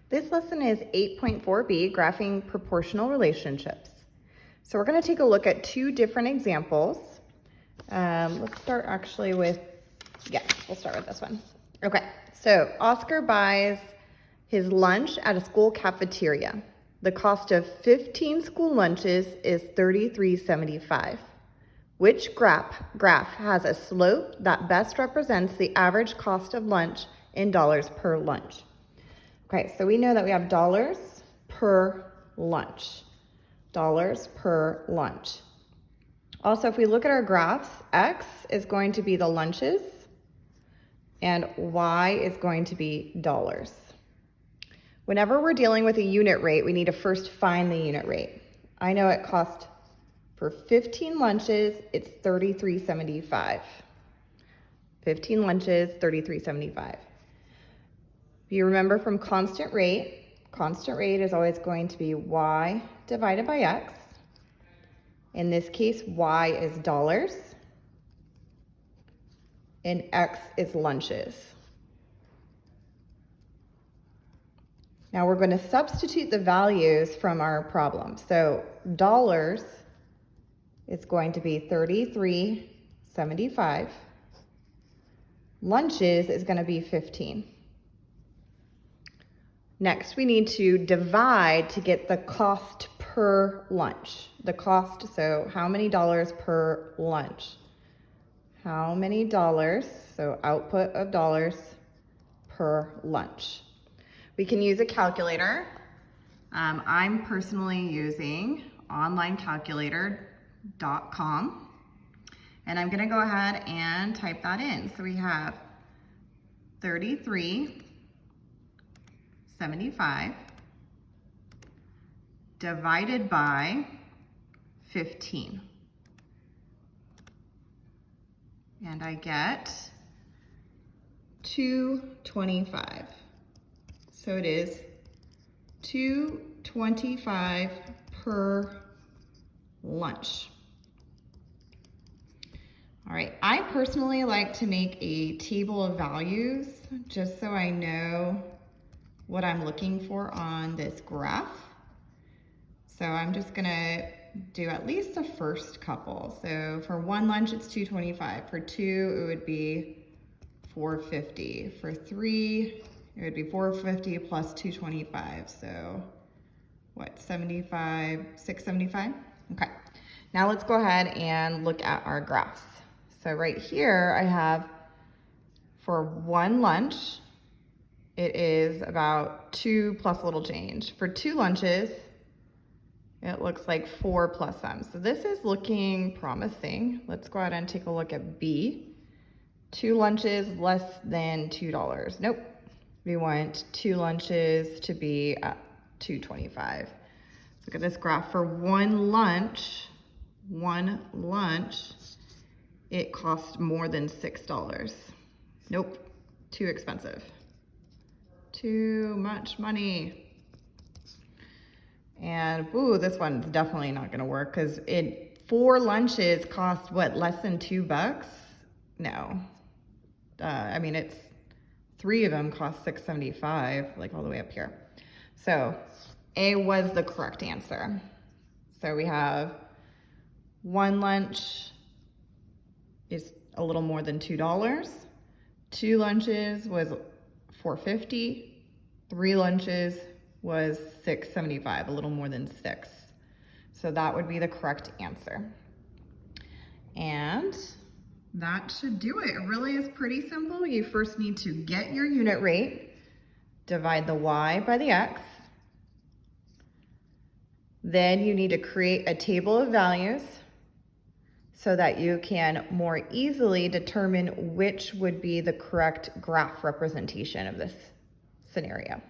This lesson is 8.4b, Graphing Proportional Relationships. So we're going to take a look at two different examples. Let's start actually with, we'll start with this one. Okay, so Oscar buys his lunch at a school cafeteria. The cost of 15 school lunches is $33.75. Which graph has a slope that best represents the average cost of lunch in dollars per lunch? Okay, so we know that we have dollars per lunch. Dollars per lunch. Also, if we look at our graphs, X is going to be the lunches and Y is going to be dollars. Whenever we're dealing with a unit rate, we need to first find the unit rate. I know it cost for 15 lunches, it's $33.75. 15 lunches, $33.75. If you remember from constant rate is always going to be Y divided by X. In this case, Y is dollars and X is lunches. Now we're going to substitute the values from our problem. So dollars is going to be $33.75. Lunches is going to be 15. Next, we need to divide to get the cost per lunch. The cost, so how many dollars per lunch? How many dollars, so output of dollars per lunch. We can use a calculator. I'm personally using onlinecalculator.com. And I'm gonna go ahead and type that in. So we have 33.75 divided by 15. And I get 225. So it is $2.25 per lunch. All right, I personally like to make a table of values just so I know what I'm looking for on this graph. So I'm just gonna do at least the first couple. So for one lunch, it's $2.25. For two, it would be $4.50. For three, it would be $4.50 plus $2.25. So what, $6.75? Okay, now let's go ahead and look at our graphs. So right here, I have for one lunch, it is about 2 plus a little change. For two lunches, it looks like 4 plus some. So this is looking promising. Let's go ahead and take a look at B. Two lunches less than $2. Nope. We want two lunches to be at $2.25. Look at this graph. For one lunch, it costs more than $6. Nope, too expensive. Too much money. And ooh, this one's definitely not gonna work because four lunches cost what, less than $2? No. I mean, it's three of them cost $6.75, like all the way up here. So A was the correct answer. So we have one lunch is a little more than $2. Two lunches was $4.50. Three lunches was $6.75, a little more than $6. So that would be the correct answer. And that should do it. It really is pretty simple. You first need to get your unit rate, divide the Y by the X. Then you need to create a table of values so that you can more easily determine which would be the correct graph representation of this scenario.